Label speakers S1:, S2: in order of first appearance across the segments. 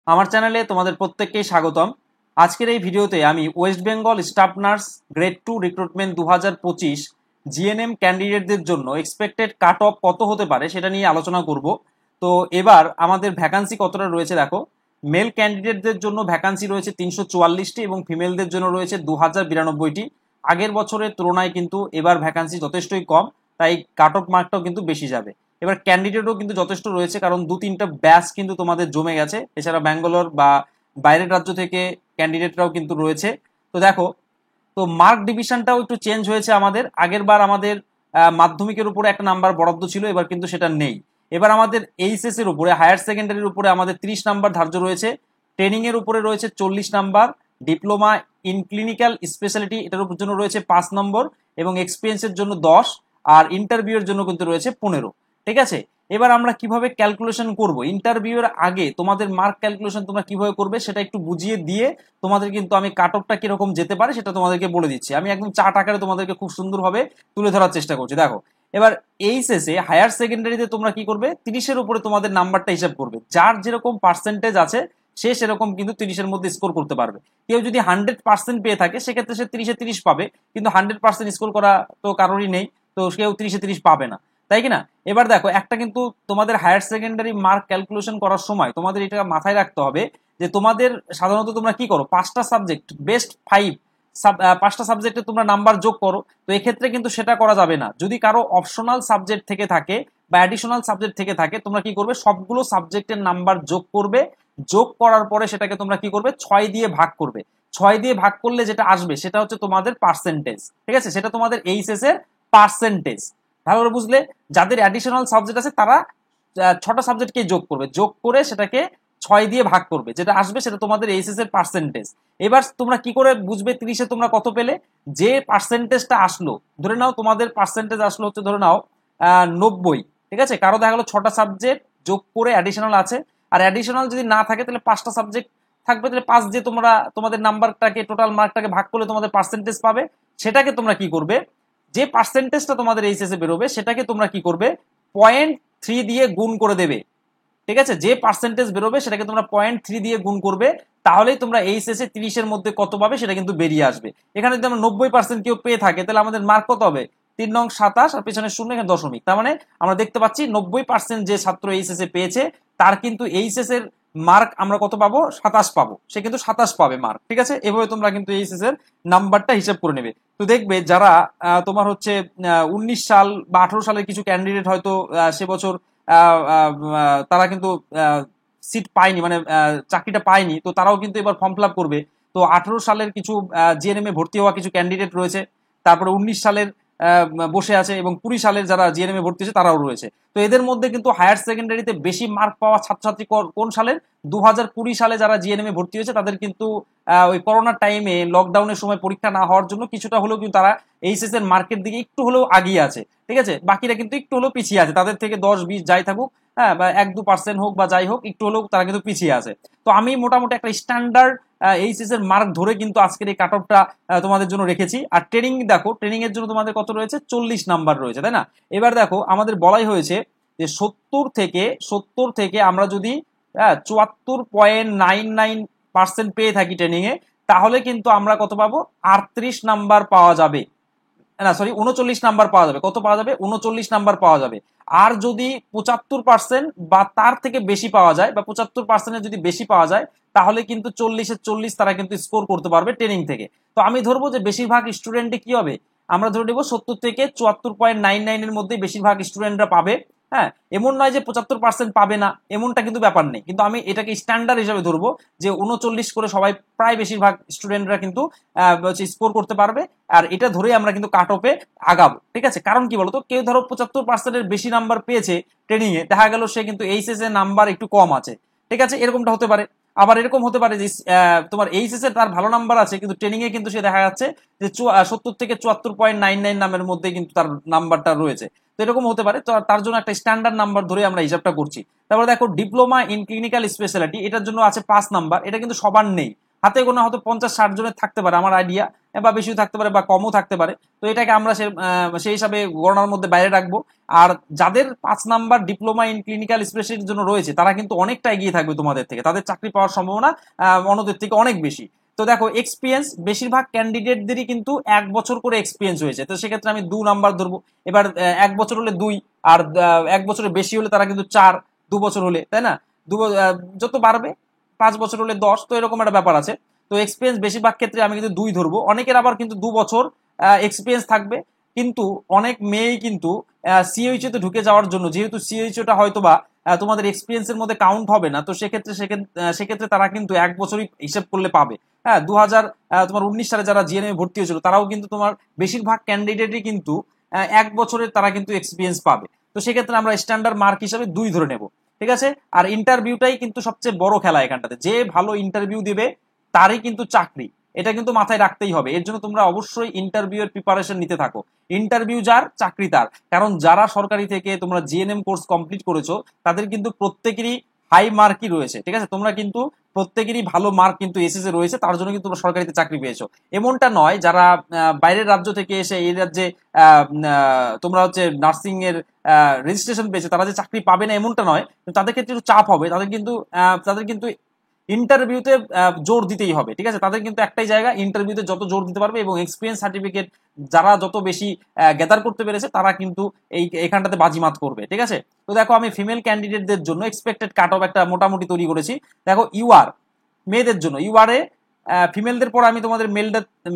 S1: আমার চ্যানেলে তোমাদের প্রত্যেককেই স্বাগতম। আজকের এই ভিডিওতে আমি West Bengal staff nurse grade 2 recruitment 2025 GNM ক্যান্ডিডেটদের জন্য এক্সপেক্টেড কাট অফ কত হতে পারে সেটা নিয়ে আলোচনা করব। তো এবার আমাদের ভ্যাকান্সি কতটা রয়েছে দেখো। মেল ক্যান্ডিডেটদের জন্য ভ্যাকান্সি রয়েছে 344টি এবং ফিমেলদের জন্য রয়েছে 2092টি। আগের বছরের তুলনায় কিন্তু এবার ভ্যাকান্সি যথেষ্টই কম, তাই কাট অফ মার্কটাও কিন্তু বেশি যাবে। এবার ক্যান্ডিডেটও কিন্তু যথেষ্ট রয়েছে, কারণ 2-3টা ব্যাচ কিন্তু তোমাদের জমে গেছে। এছাড়া ব্যাঙ্গালোর বা বাইরের রাজ্য থেকে ক্যান্ডিডেটরাও কিন্তু রয়েছে। তো দেখো, তো মার্ক ডিভিশনটাও একটু চেঞ্জ হয়েছে। আমাদের আগের বার আমাদের মাধ্যমিকের উপরে একটা নাম্বার বরাদ্দ ছিল, এবার কিন্তু সেটা নেই। এবার আমাদের এইচএস এর উপরে, হায়ার সেকেন্ডারির উপরে আমাদের 30 নাম্বার ধার্য রয়েছে। ট্রেনিং এর উপরে রয়েছে 40 number. Diploma in clinical speciality এটার জন্য রয়েছে 5 নম্বর এবং এক্সপিরিয়েন্সের জন্য 10, আর ইন্টারভিউ এর জন্য কিন্তু রয়েছে 15। ঠিক আছে, এবার আমরা কিভাবে ক্যালকুলেশন করব ইন্টারভিউ এর আগে, তোমাদের মার্ক ক্যালকুলেশন তোমরা কিভাবে করবে সেটা একটু বুঝিয়ে দিয়ে তোমাদের কিন্তু আমি কাট অফটা কিরকম যেতে পারে সেটা তোমাদেরকে বলে দিচ্ছি। আমি একদম চার্ট আকারে তোমাদেরকে খুব সুন্দরভাবে তুলে ধরার চেষ্টা করছি। দেখো, এবার এইচএসে হায়ার সেকেন্ডারিতে তোমরা কি করবে, 30-এর উপরে তোমাদের নাম্বারটা হিসাব করবে। যার যেরকম পার্সেন্টেজ আছে সে সেরকম কিন্তু 30-এর মধ্যে স্কোর করতে পারবে। কেউ যদি 100% পেয়ে থাকে সেক্ষেত্রে সে 30-এ 30 পাবে, কিন্তু 100% স্কোর করা তো কারোরই নেই, তো কেউ 30-এ 30 পাবে না, তাই কি না? এবার দেখো, একটা কিন্তু তোমাদের হায়ার সেকেন্ডারি মার্ক ক্যালকুলেশন করার সময় তোমাদের এটা মাথায় রাখতে হবে যে তোমাদের সাধারণত তোমরা কি করো, 5টা সাবজেক্ট বেস্ট 5, 5টা সাবজেক্টে তোমরা নাম্বার যোগ করো। তো এক্ষেত্রে কিন্তু সেটা করা যাবে না। যদি কারো অপশনাল সাবজেক্ট থেকে থাকে বা অ্যাডিশনাল সাবজেক্ট থেকে থাকে, তোমরা কি করবে, সবগুলো সাবজেক্টের নাম্বার যোগ করবে। যোগ করার পরে সেটাকে তোমরা কি করবে, 6 দিয়ে ভাগ করবে। 6 দিয়ে ভাগ করলে যেটা আসবে সেটা হচ্ছে তোমাদের পার্সেন্টেজ। ঠিক আছে, সেটা তোমাদের এইচএস এর পার্সেন্টেজ। ভালো করে বুঝলে? যাদের অ্যাডিশনাল সাবজেক্ট আছে তারা 6টা সাবজেক্টকে যোগ করবে, যোগ করে সেটাকে 6 দিয়ে ভাগ করবে, যেটা আসবে সেটা তোমাদের এইচএস এর পার্সেন্টেজ। এবার তোমরা কি করে বুঝবে 30-এ তোমরা কত পেলে? যে পার্সেন্টেজটা আসলো, ধরে নাও তোমাদের পার্সেন্টেজ আসলো হচ্ছে, ধরে নাও 90। ঠিক আছে, কারো দেখা গেলো 6টা সাবজেক্ট যোগ করে অ্যাডিশনাল আছে, আর অ্যাডিশনাল যদি না থাকে তাহলে 5টা সাবজেক্ট থাকবে, তাহলে 5 দিয়ে তোমরা তোমাদের নাম্বারটাকে, টোটাল মার্কটাকে ভাগ করলে তোমাদের পার্সেন্টেজ পাবে। সেটাকে তোমরা কি করবে, যে পার্সেন্টেজটা তোমাদের এইচএসে বেরোবে সেটাকে তোমরা কি করবে, 0.3 দিয়ে গুণ করে দেবে। ঠিক আছে, যে পার্সেন্টেজ বেরোবে সেটাকে তোমরা 0.3 দিয়ে গুণ করবে, তাহলেই তোমরা এইচএসে 30-এর মধ্যে কত পাবে সেটা কিন্তু বেরিয়ে আসবে। এখানে যদি আমরা 90% কেউ পেয়ে থাকে তাহলে আমাদের মার্ক কত হবে, 3 নং 27 আর পেছনে শূন্য, এখানে দশমিক। তার মানে আমরা দেখতে পাচ্ছি 90% যে ছাত্র এইচএসে পেয়েছে তার কিন্তু এইচএস এর মার্ক আমরা কত পাবো, 27 পাবো। সে কিন্তু 27 পাবে মার্ক। ঠিক আছে, এভাবে তোমরা কিন্তু এইচএস এর নাম্বারটা হিসাব করে নেবে। তো দেখবে যারা তোমার হচ্ছে 19 সাল বা 18 সালের কিছু ক্যান্ডিডেট হয়তো সে বছর তারা কিন্তু সিট পায়নি, মানে চাকরিটা পায়নি, তো তারাও কিন্তু এবার ফর্ম ফিল আপ করবে। তো 18 সালের কিছু জিএনএম এ ভর্তি হওয়া কিছু ক্যান্ডিডেট রয়েছে, তারপরে 19 সালের বসে আছে, এবং 20 সালের যারা জিএনএম এ ভর্তি হয়েছে তারাও রয়েছে। তো এদের মধ্যে কিন্তু হায়ার সেকেন্ডারিতে বেশি মার্ক পাওয়া ছাত্রছাত্রী কোন সালের, 2020 সালে যারা জিএনএম এ ভর্তি হয়েছে তাদের কিন্তু ওই করোনার টাইমে লকডাউনের সময় পরীক্ষা না হওয়ার জন্য কিছুটা হলেও কিন্তু তারা এইচএস এর মার্কের দিকে একটু হলেও আগিয়ে আছে। ঠিক আছে, বাকিরা কিন্তু একটু হলেও পিছিয়ে আছে, তাদের থেকে 10-20 যাই থাকুক, হ্যাঁ, বা 1-2% হোক বা যাই হোক, একটু হলেও তারা কিন্তু পিছিয়ে আছে। তো আমি মোটামুটি একটা স্ট্যান্ডার্ড এইচএস এর মার্ক ধরে কিন্তু আজকের এই কাট অফটা তোমাদের জন্য রেখেছি। আর ট্রেনিং দেখো, ট্রেনিং এর জন্য তোমাদের কত রয়েছে, 40 নাম্বার রয়েছে, তাই না? এবার দেখো, আমাদের বলাই হয়েছে যে 70 থেকে আমরা যদি 74.99% পেয়ে থাকি ট্রেনিং এ, তাহলে কিন্তু আমরা কত পাবো, 38 নাম্বার পাওয়া যাবে। না সরি, 39 নাম্বার পাওয়া যাবে। কত পাওয়া যাবে, 39 নাম্বার পাওয়া যাবে। আর যদি 75% বা তার থেকে বেশি পাওয়া যায়, বা 75%-এর যদি বেশি পাওয়া যায়, তাহলে কিন্তু 40-এ 40 তারা কিন্তু স্কোর করতে পারবে ট্রেনিং থেকে। তো আমি ধরবো যে বেশিরভাগ স্টুডেন্টে কি হবে, আমরা ধরে নেবো 70 থেকে 74.99 এর মধ্যে বেশিরভাগ স্টুডেন্টরা পাবে। হ্যাঁ, এমন নয় যে 75% পাবে না, এমনটা কিন্তু ব্যাপার নেই, কিন্তু আমি এটাকে স্ট্যান্ডার্ড হিসাবে ধরবো যে 39 করে সবাই, প্রায় বেশিরভাগ স্টুডেন্টরা কিন্তু স্কোর করতে পারবে। আর এটা ধরেই আমরা কিন্তু কাট অফে আগাবো। ঠিক আছে, কারণ কি বলতো, কেউ ধরো 75%-এর বেশি নাম্বার পেয়েছে ট্রেনিং এ, দেখা গেল সে কিন্তু এইচএস এর নাম্বার একটু কম আছে। ঠিক আছে, এরকমটা হতে পারে। আবার এরকম হতে পারে যে তোমার এইচএস এর তার ভালো নাম্বার আছে, কিন্তু ট্রেনিং এ কিন্তু সে দেখা যাচ্ছে যে 70 থেকে 74.99 নামের মধ্যে কিন্তু তার নাম্বারটা রয়েছে। তো এরকম হতে পারে। তো তার জন্য একটা স্ট্যান্ডার্ড নাম্বার ধরে আমরা হিসাবটা করছি। তারপরে দেখো, ডিপ্লোমা ইন ক্লিনিক্যাল স্পেশালিটি, এটার জন্য আছে 5 নাম্বার। এটা কিন্তু সবার নেই, হাতে গোনা হয়তো 50-60 জনের থাকতে পারে আমার আইডিয়া, বা বেশিও থাকতে পারে বা কমও থাকতে পারে। তো এটাকে আমরা সেই হিসাবে গণনার মধ্যে বাইরে রাখবো। আর যাদের 5 নাম্বার ডিপ্লোমা ইন ক্লিনিক্যাল স্পেশালিটির জন্য রয়েছে তারা কিন্তু অনেকটা এগিয়ে থাকবে তোমাদের থেকে, তাদের চাকরি পাওয়ার সম্ভাবনা অন্যদের থেকে অনেক বেশি। তো দেখো এক্সপিরিয়েন্স বেশিরভাগ ক্যান্ডিডেটদেরই কিন্তু 1 বছর করে এক্সপিরিয়েন্স হয়েছে, তো সেক্ষেত্রে আমি 2 নাম্বার ধরবো। এবার 1 বছর হলে 2, আর 1 বছরের বেশি হলে তারা কিন্তু 4, 2 বছর হলে, তাই না? যত বাড়বে 5 বছর হলে 10, তো এরকম একটা ব্যাপার আছে। তো এক্সপিরিয়েন্স বেশিরভাগ ক্ষেত্রে আমি কিন্তু 2 ধরবো। অনেকের আবার কিন্তু 2 বছর এক্সপিরিয়েন্স থাকবে, কিন্তু অনেক মেয়েই কিন্তু সিএইচও তে ঢুকে যাওয়ার জন্য, যেহেতু সিএইচওটা হয়তো বা তোমাদের এক্সপিরিয়েন্সের মধ্যে কাউন্ট হবে না, তো সেক্ষেত্রে তারা কিন্তু 1 বছরই হিসেব করলে পাবে। হ্যাঁ, 2019 সালে যারা জিএনএম ভর্তি হয়েছিল তারাও কিন্তু তোমার বেশিরভাগ ক্যান্ডিডেটই কিন্তু 1 বছরের তারা কিন্তু এক্সপিরিয়েন্স পাবে। তো সেক্ষেত্রে আমরা স্ট্যান্ডার্ড মার্ক হিসাবে 2 ধরে নেব, ঠিক আছে? আর ইন্টারভিউটাই কিন্তু সবচেয়ে বড় খেলা এখানটাতে, যে ভালো ইন্টারভিউ দিবে তারই কিন্তু চাকরি, এটা কিন্তু মাথায় রাখতেই হবে। এর জন্য তোমরা অবশ্যই ইন্টারভিউ এর প্রিপারেশন নিতে থাকো। ইন্টারভিউ যার চাকরি তার, কারণ যারা সরকারি থেকে তোমরা জিএনএম কোর্স কমপ্লিট করেছো তাদের কিন্তু প্রত্যেকেরই হাই মার্কই রয়েছে, ঠিক আছে? তোমরা কিন্তু প্রত্যেকেরই ভালো মার্ক কিন্তু এসএসএ রয়েছে, তার জন্য কিন্তু তোমরা সরকারিতে চাকরি পেয়েছো। এমনটা নয় যারা বাইরের রাজ্য থেকে এসে এই রাজ্যে তোমরা হচ্ছে নার্সিং এর রেজিস্ট্রেশন পেয়েছে তারা যে চাকরি পাবে না এমনটা নয়, তাদের ক্ষেত্রে একটু চাপ হবে। তাদের কিন্তু ইন্টারভিউতে জোর দিতেই হবে, ঠিক আছে? তাদের কিন্তু একটাই জায়গা, ইন্টারভিউতে যত জোর দিতে পারবে এবং এক্সপিরিয়েন্স সার্টিফিকেট যারা যত বেশি গ্যাদার করতে পেরেছে তারা কিন্তু এখানটাতে বাজিমাত করবে, ঠিক আছে? তো দেখো আমি ফিমেল ক্যান্ডিডেটদের জন্য এক্সপেক্টেড কাট অফ একটা মোটামুটি তৈরি করেছি। দেখো ইউআর মেয়েদের জন্য, ইউআরে ফিমেলদের পর আমি তোমাদের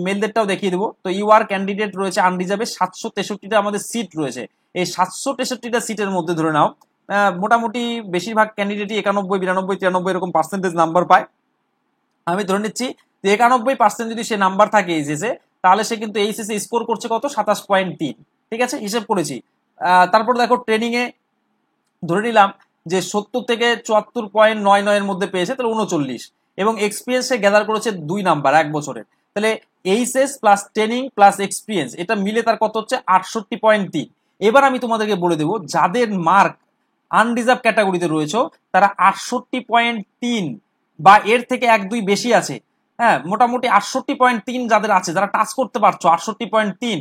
S1: মেলদেরটাও দেখিয়ে দেবো। তো ইউআর ক্যান্ডিডেট রয়েছে আনরিজার্ভে 763টা আমাদের সিট রয়েছে। এই 763টা সিটের মধ্যে ধরে নাও মোটামুটি বেশিরভাগ ক্যান্ডিডেটই 91, 92, 93 এরকম পার্সেন্টেজ নাম্বার পায়। আমি ধরে নিচ্ছি যে 91% যদি সে নাম্বার থাকে এইচএসে, তাহলে সে কিন্তু এইচএসে স্কোর করছে কত, 27.3, ঠিক আছে? হিসেব করেছি। তারপর দেখো ট্রেনিং এ ধরে নিলাম যে 70 থেকে 74.99 এর মধ্যে পেয়েছে, তাহলে 39, এবং এক্সপিরিয়েন্সে গ্যাদার করেছে 2 নাম্বার 1 বছরের, তাহলে HS plus training plus experience এটা মিলে তার কত হচ্ছে 68.3। এবার আমি তোমাদেরকে বলে দেবো যাদের মার্ক আনরিজার্ভ ক্যাটাগরিতে রয়েছে তারা 68.3 বা এর থেকে 1-2 বেশি আছে। হ্যাঁ, মোটামুটি 68.3 যাদের আছে, যারা টাচ করতে পারছো 68.3,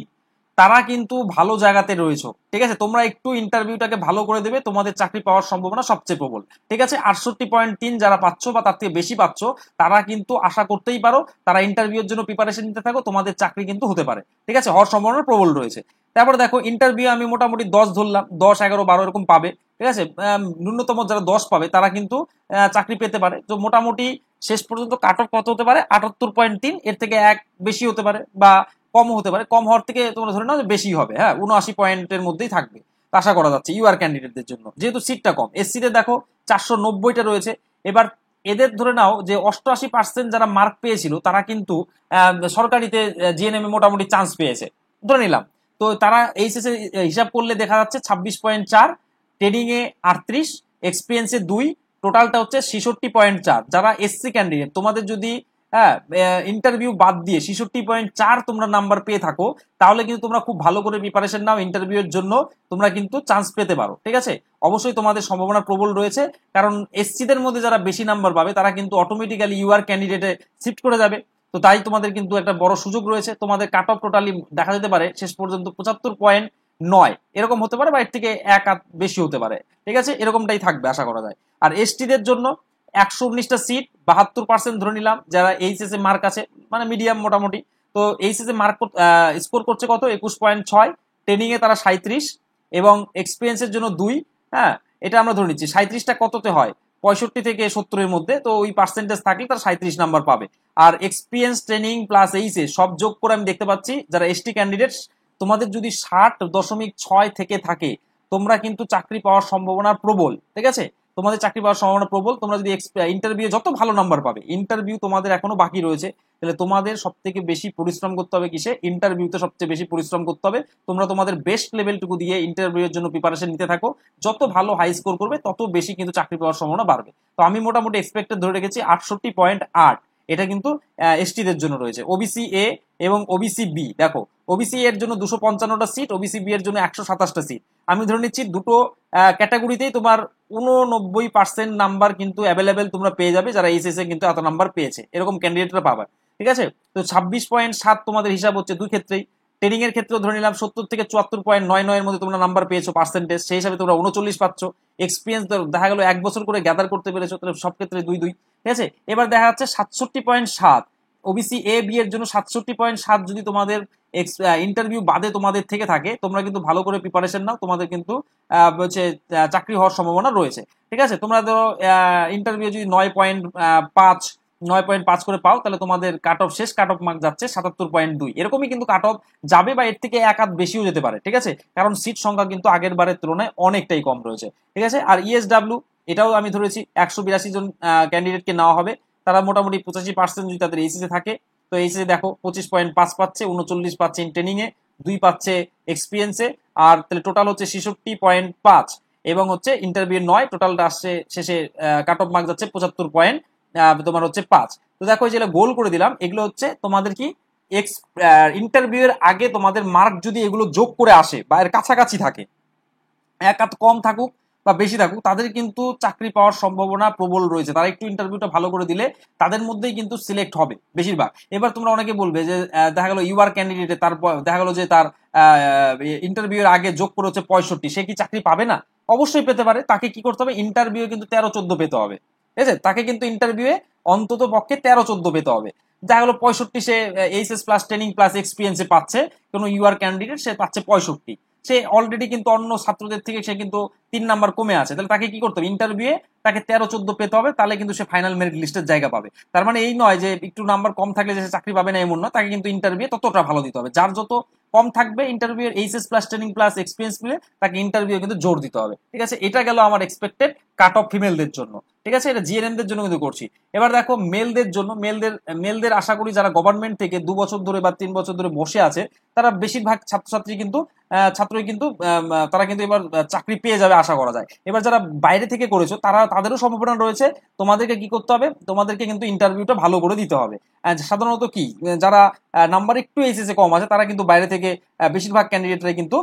S1: তারা কিন্তু ভালো জায়গাতে রয়েছে, ঠিক আছে? তোমরা একটু ইন্টারভিউটাকে ভালো করে দেবে, তোমাদের চাকরি পাওয়ার সম্ভাবনা সবচেয়ে প্রবল, ঠিক আছে? 68.3 যারা পাচ্ছ বা তার থেকে বেশি পাচ্ছ তারা কিন্তু আশা করতেই পারো, তারা ইন্টারভিউর জন্য প্রিপারেশন নিতে থাকো, তোমাদের চাকরি কিন্তু হতে পারে, ঠিক আছে? হওয়ার সম্ভাবনা প্রবল রয়েছে। তারপর দেখো ইন্টারভিউ আমি মোটামুটি 10 ধরলাম, 10, 11, 12 এরকম পাবে, ঠিক আছে? ন্যূনতম যারা 10 পাবে তারা কিন্তু চাকরি পেতে পারে। তো মোটামুটি শেষ পর্যন্ত কাট অফ কত হতে পারে, 78.3, এর থেকে 1 বেশি হতে পারে বা কমও হতে পারে। কম হওয়ার থেকে তোমরা ধরে নাও যে বেশি হবে, হ্যাঁ 79 পয়েন্টের মধ্যেই থাকবে আশা করা যাচ্ছে ইউআর ক্যান্ডিডেটদের জন্য, যেহেতু সিটটা কম। এসসিতে দেখো 490টা রয়েছে। এবার এদের ধরে নাও যে 88% যারা মার্ক পেয়েছিল তারা কিন্তু সরকারিতে জিএনএম এ মোটামুটি চান্স পেয়েছে ধরে নিলাম। তো তারা এইচএসএ হিসাব করলে দেখা যাচ্ছে 26.4, ট্রেনিং এ 38, এক্সপিরিয়েন্সে 2, টোটালটা হচ্ছে 66.4। যারা এসসি ক্যান্ডিডেট তোমাদের যদি হ্যাঁ ইন্টারভিউ বাদ দিয়ে 66.4 তোমরা নাম্বার পেয়ে থাকো, তাহলে কিন্তু তোমরা খুব ভালো করে প্রিপারেশন নাও, ইন্টারভিউ এর জন্য তোমরা কিন্তু চান্স পেতে পারো, ঠিক আছে? অবশ্যই তোমাদের সম্ভাবনা প্রবল রয়েছে, কারণ এসসিদের মধ্যে যারা বেশি নাম্বার পাবে তারা কিন্তু অটোমেটিক্যালি ইউআর ক্যান্ডিডেটে শিফট করে যাবে। তো তাই তোমাদের কিন্তু একটা বড় সুযোগ রয়েছে। তোমাদের কাট অফ টোটালি দেখা যেতে পারে শেষ পর্যন্ত 75.9 এরকম হতে পারে, বা এর থেকে 1 হাত বেশি হতে পারে, ঠিক আছে? এরকমটাই থাকবে আশা করা যায়। আর এসটিদের জন্য 119টা সিট, 72% ধরে নিলাম যারা এইচএসএ মার্ক আছে, মানে মিডিয়াম মোটামুটি। তো এইচএসএ মার্ক স্কোর করছে কত, 21.6, ট্রেনিং এ তারা 37 এবং এক্সপিরিয়েন্সের জন্য 2। হ্যাঁ, এটা আমরা ধরে নিচ্ছি 37টা কততে হয়, 65 থেকে 70 এর মধ্যে, তো ওই পার্সেন্টেজ থাকলে তারা 37 নাম্বার পাবে। আর এক্সপিরিয়েন্স ট্রেনিং প্লাস এইচএস সব যোগ করে আমি দেখতে পাচ্ছি যারা এসটি ক্যান্ডিডেট তোমাদের যদি 60.6 থেকে থাকে তোমরা কিন্তু চাকরি পাওয়ার সম্ভাবনা প্রবল, ঠিক আছে? তোমাদের চাকরি পাওয়ার সম্ভাবনা প্রবল। তোমরা যদি ইন্টারভিউ যত ভালো নাম্বার পাবে, ইন্টারভিউ তোমাদের এখনো বাকি রয়েছে, তাহলে তোমাদের সব থেকে বেশি পরিশ্রম করতে হবে কিসে, ইন্টারভিউতে সবচেয়ে বেশি পরিশ্রম করতে হবে। তোমরা তোমাদের বেস্ট লেভেলটুকু দিয়ে ইন্টারভিউ এর জন্য প্রিপারেশন নিতে থাকো, যত ভালো হাই স্কোর করবে তত বেশি কিন্তু চাকরি পাওয়ার সম্ভাবনা বাড়বে। তো আমি মোটামুটি এক্সপেক্টেড ধরে রেখেছি 68.8, এটা কিন্তু এসটিদের জন্য রয়েছে। ওবিসি এ এবং ওবিসি বি দেখো ওবিসি এর জন্য 255টা সিট, ওবিসি বি এর জন্য 127টা সিট। আমি ধরে নিচ্ছি দুটো ক্যাটাগরিতেই তোমার 89% নাম্বার কিন্তু অ্যাভেলেবেল তোমরা পেয়ে যাবে, যারা এইচএসএ কিন্তু এত নাম্বার পেয়েছে এরকম ক্যান্ডিডেটরা পাবে, ঠিক আছে। তো 26.7 তোমাদের হিসাব হচ্ছে দুই ক্ষেত্রেই। ট্রেনিং এর ক্ষেত্রে ধরে নিলাম 70 থেকে 74.99 এর মধ্যে তোমরা নাম্বার পেয়েছো পার্সেন্টেজ, সেই হিসাবে তোমরা 39 পাচ্ছ। এক্সপিরিয়েন্স দেখা গেল 1 বছর করে গ্যাদার করতে পেরেছো, তাহলে সব ক্ষেত্রে 2-2, ঠিক আছে। এবার দেখা যাচ্ছে 67.7 ওবিসি এ বি এর জন্য 67.7 যদি তোমাদের ইন্টারভিউ বাদে তোমাদের থেকে থাকে, তোমরা কিন্তু ভালো করে প্রিপারেশন নাও, তোমাদের কিন্তু হচ্ছে চাকরি হওয়ার সম্ভাবনা রয়েছে, ঠিক আছে। তোমরা ধরো ইন্টারভিউ যদি 9.5 করে পাও, তাহলে তোমাদের কাট অফ শেষ কাট অফ মার্ক যাচ্ছে 77.2, এরকমই কিন্তু কাট অফ যাবে বা এর থেকে এক আধ বেশিও যেতে পারে, ঠিক আছে, কারণ সিট সংখ্যা কিন্তু আগের বারের তুলনায় অনেকটাই কম রয়েছে, ঠিক আছে। আর ইএসডাব্লিউ এটাও আমি ধরেছি 182 জন ক্যান্ডিডেটকে নেওয়া হবে, তারা মোটামুটি 85% যদি তাদের এইচএসে থাকে, তো এইচএসে দেখো 25.5 পাচ্ছে, 39 পাচ্ছে ট্রেনিং এ, 2 পাচ্ছে এক্সপিরিয়েন্সে, আর তাহলে টোটাল হচ্ছে 66.5 এবং হচ্ছে ইন্টারভিউ 9, টোটালটা আসছে শেষে কাট অফ মার্ক যাচ্ছে 75 তোমার হচ্ছে 5। তো দেখো যেগুলো গোল করে দিলাম এগুলো হচ্ছে তোমাদের কি ইন্টারভিউ এর আগে তোমাদের মার্ক যদি এগুলো যোগ করে আসে বা এর কাছাকাছি থাকে, এক হাত কম থাকুক বা বেশি থাকুক, তাদের কিন্তু চাকরি পাওয়ার সম্ভাবনা প্রবল রয়েছে। তারা একটু ইন্টারভিউটা ভালো করে দিলে তাদের মধ্যেই কিন্তু সিলেক্ট হবে বেশিরভাগ। এবার তোমরা অনেকে বলবে যে দেখা গেল ইউআর ক্যান্ডিডেটে তারপর দেখা গেল যে তার ইন্টারভিউ এর আগে যোগ করে হচ্ছে 65, সে কি চাকরি পাবে না? অবশ্যই পেতে পারে। তাকে কি করতে হবে, ইন্টারভিউ কিন্তু 13-14 পেতে হবে, ঠিক আছে। তাকে কিন্তু ইন্টারভিউ অন্তত পক্ষে 13-14 পেতে হবে। দেখা গেলো 65 সে এইচএস প্লাস ট্রেনিং প্লাস এক্সপিরিয়েন্সে পাচ্ছে, কোনো ইউআর ক্যান্ডিডেট সে পাচ্ছে 65, সে অলরেডি কিন্তু অন্য ছাত্রদের থেকে সে কিন্তু 3 নাম্বার কমে আছে, তাহলে তাকে কি করতে হবে, ইন্টারভিউ তাকে 13-14 পেতে হবে, তাহলে কিন্তু সে ফাইনাল মেরিট লিস্টের জায়গা পাবে। তার মানে এই নয় যে একটু নাম্বার কম থাকলে যে সে চাকরি পাবে না, এমন নয়, তাকে কিন্তু ইন্টারভিউ ততটা ভালো দিতে হবে। যার যত কম থাকবে interview HS plus training plus experience মিলে তাকে ইন্টারভিউ কিন্তু জোর দিতে হবে, ঠিক আছে। এটা গেল আমার এক্সপেক্টেড কাট অফ ফিমেলদের জন্য, ঠিক আছে। এটা জিএনএমদের জন্য কিন্তু করছি। এবার দেখো মেলদের জন্য, মেলদের আশা করি যারা গভর্নমেন্ট থেকে 2 বছর ধরে বা 3 বছর ধরে বসে আছে, তারা বেশিরভাগ ছাত্রছাত্রী কিন্তু ছাত্রই কিন্তু তারা কিন্তু এবার চাকরি পেয়ে যাবে আশা করা যায়। এবার যারা বাইরে থেকে করেছো তাদেরও সম্ভাবনা রয়েছে। তোমাদেরকে কি করতে হবে, তোমাদেরকে কিন্তু ইন্টারভিউটা ভালো করে দিতে হবে। সাধারণত কি যারা নাম্বার একটু এইচএসে কম আছে, তারা কিন্তু বাইরে থেকে বেশিরভাগ ক্যান্ডিডেটরাই কিন্তু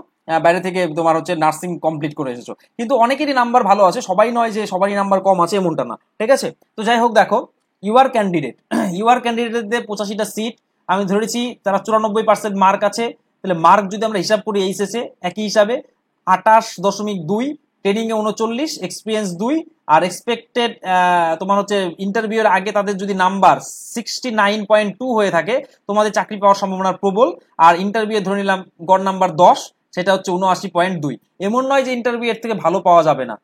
S1: বাইরে থেকে তোমার হচ্ছে নার্সিং কমপ্লিট করে এসেছো, কিন্তু অনেকেরই নাম্বার ভালো আছে, সবাই নয় যে সবারই নাম্বার কম আছে এমনটা না, ঠিক আছে। তো যাই হোক, দেখো ইউআর ক্যান্ডিডেট ইউআর ক্যান্ডিডেটদের 85টা সিট আমি ধরেছি, তারা 94% মার্ক আছে। তাহলে মার্ক যদি আমরা হিসাব করি এইচএসে একই হিসাবে 28.2, training A 39, experience 2, are expected তোমার হচ্ছে ইন্টারভিউ এর আগে তাদের যদি নাম্বার 69.2 হয়ে থাকে, তোমাদের চাকরি পাওয়ার সম্ভাবনা প্রবল। আর ইন্টারভিউ ধরে নিলাম গড় নাম্বার 10, সেটা হচ্ছে 79.2। এমন নয় যে ইন্টারভিউ এর থেকে ভালো পাওয়া যাবে না,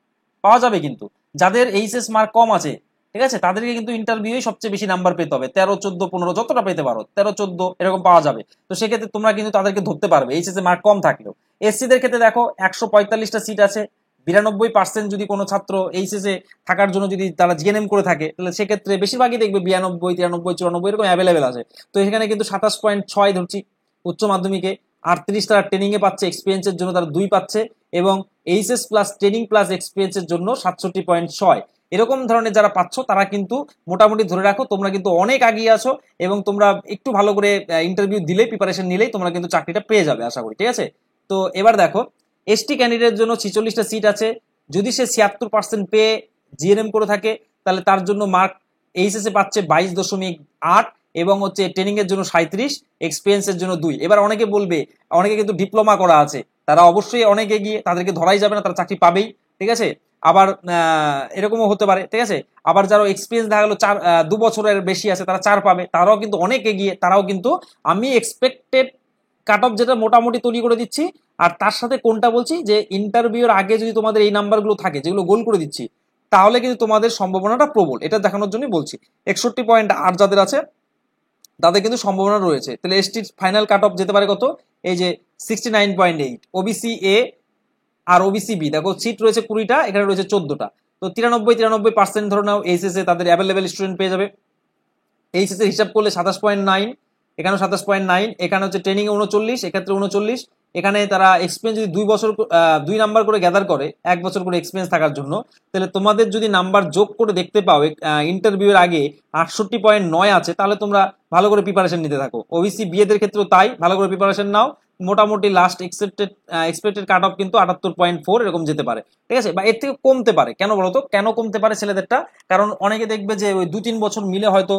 S1: পাওয়া যাবে, কিন্তু যাদের এইচএস মার্ক কম আছে, ঠিক আছে, তাদেরকে কিন্তু ইন্টারভিউ সবচেয়ে বেশি নাম্বার পেতে হবে, 13, 14, 15 যতটা পেতে পারো, 13, 14 এরকম পাওয়া যাবে। তো সেক্ষেত্রে তোমরা কিন্তু তাদেরকে ধরতে পারবে এইচএস এ মার্ক কম থাকলেও। এসসিদের ক্ষেত্রে দেখো 145টা সিট আছে, 92% যদি কোনো ছাত্র এইচএস এ থাকার জন্য যদি তারা জিএনএম করে থাকে, তাহলে সেক্ষেত্রে বেশিরভাগই দেখবে 92, 93, 94 এরকম অ্যাভেলেবেল আছে। তো এখানে কিন্তু 27.6 ধরছি উচ্চ মাধ্যমিকে, 38 তারা ট্রেনিং এ পাচ্ছে, এক্সপিরিয়েন্সের জন্য তারা 2 পাচ্ছে, এবং এইচএস প্লাস ট্রেনিং প্লাস এক্সপিরিয়েন্সের জন্য 67.6। এরকম ধরনের যারা পাচ্ছ তারা কিন্তু মোটামুটি ধরে রাখো তোমরা কিন্তু অনেক আগিয়ে আছো, এবং তোমরা একটু ভালো করে ইন্টারভিউ দিলেই, প্রিপারেশন নিলেই তোমরা কিন্তু চাকরিটা পেয়ে যাবে আশা করি, ঠিক আছে। তো এবার দেখো এসটি ক্যান্ডিডেটের জন্য 46টা সিট আছে। যদি সে 76% পেয়ে জিএনএম করে থাকে, তাহলে তার জন্য মার্ক এইচএস এ পাচ্ছে 22.8, এবং হচ্ছে ট্রেনিং এর জন্য 37, এক্সপিরিয়েন্সের জন্য 2। এবার অনেকে বলবে, অনেকে কিন্তু ডিপ্লোমা করা আছে, তারা অবশ্যই অনেক এগিয়ে, তাদেরকে ধরাই যাবে না, তারা চাকরি পাবেই, ঠিক আছে। আবার এরকমও হতে পারে, ঠিক আছে। আবার যারা এক্সপিরিয়েন্স দেখা গেলো 2 বছরের বেশি আছে, তারা 4 পাবে, তারাও কিন্তু অনেক এগিয়ে, তারাও কিন্তু আমি এক্সপেক্টেড কাট অফ যেটা মোটামুটি তৈরি করে দিচ্ছি। আর তার সাথে কোনটা বলছি, যে ইন্টারভিউর আগে যদি তোমাদের এই নাম্বারগুলো থাকে যেগুলো গোল করে দিচ্ছি, তাহলে কিন্তু তোমাদের সম্ভাবনাটা প্রবল, এটা দেখানোর জন্যই বলছি। 61.8 যাদের আছে তাদের কিন্তু সম্ভাবনা রয়েছে। তাহলে এসটির ফাইনাল কাট অফ যেতে পারে কত, এই যে 69.8। ওবিসি এ আর ওবিসি বি দেখো সিট রয়েছে 20টা, এখানে রয়েছে 14টা, তো 93% ধরে নাও এইচএস এ তাদের অ্যাভেলেবেল স্টুডেন্ট পেয়ে যাবে। এইচএস এর হিসাব করলে 27.9, এখানেও 27.9, এখানে হচ্ছে ট্রেনিং এ 39, এক্ষেত্রে 39, এখানে তারা এক্সপিরিয়েন্স যদি 2 বছর 2 নাম্বার করে গ্যাদার করে, 1 বছর করে এক্সপিরিয়েন্স থাকার জন্য, তাহলে তোমাদের যদি নাম্বার যোগ করে দেখতে পাও ইন্টারভিউয়ের আগে 68.9 আছে, তাহলে তোমরা ভালো করে প্রিপারেশন নিতে থাকো। ওবিসি বিএদের ক্ষেত্রেও তাই, ভালো করে প্রিপারেশন নাও। মোটামুটি লাস্ট এক্সপেক্টেড কাট অফ কিন্তু 78.4 এরকম যেতে পারে, ঠিক আছে, বা এর থেকে কমতে পারে। কেন বলতো, কেন কমতে পারে ছেলেদেরটা? কারণ অনেকে দেখবে যে ওই 2-3 বছর মিলে হয়তো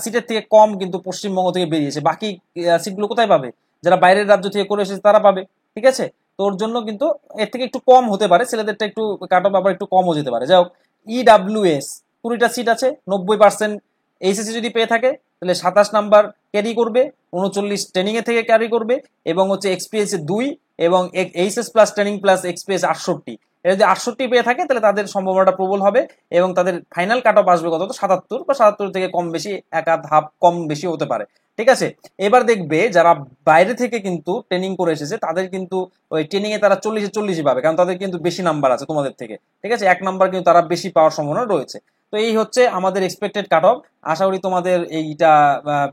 S1: সিটের থেকে কম কিন্তু পশ্চিমবঙ্গ থেকে বেরিয়েছে, বাকি সিটগুলো কোথায় পাবে? যারা বাইরের রাজ্য থেকে করে এসেছে তারা পাবে, ঠিক আছে। তোর জন্য কিন্তু এর থেকে একটু কম হতে পারে, ছেলেদেরটা একটু কাট অফ আবার একটু কমও যেতে পারে। যাই হোক, ইডাব্লিউএস 20টা সিট আছে, 90% এইচএসসি যদি পেয়ে থাকে তাহলে 27 নাম্বার ক্যারি করবে, 39 ট্রেনিং এ থেকে ক্যারি করবে, এবং হচ্ছে এক্সপিএস 2, এবং HS plus training plus XPS 68। এটা যদি 68 পেয়ে থাকে তাহলে তাদের সম্ভাবনাটা প্রবল হবে, এবং তাদের ফাইনাল কাট অফ আসবে কত? 77 বা 77 থেকে কম বেশি, এক আধ হাফ কম বেশি হতে পারে, ঠিক আছে। এবার দেখবে যারা বাইরে থেকে কিন্তু ট্রেনিং করে এসেছে তাদের কিন্তু ওই ট্রেনিং এ তারা 40-40 পাবে, কারণ তাদের কিন্তু বেশি নাম্বার আছে তোমাদের থেকে, ঠিক আছে। 1 নাম্বার কিন্তু তারা বেশি পাওয়ার সম্ভাবনা রয়েছে। তো এই হচ্ছে আমাদের এক্সপেক্টেড কাট অফ। আশা করি তোমাদের এইটা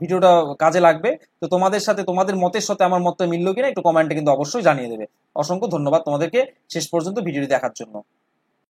S1: ভিডিওটা কাজে লাগবে। তো তোমাদের সাথে, তোমাদের মতের সাথে আমার মত মিললো কিনা একটু কমেন্টে কিন্তু অবশ্যই জানিয়ে দেবে। অসংখ্য ধন্যবাদ তোমাদেরকে শেষ পর্যন্ত ভিডিওটি দেখার জন্য।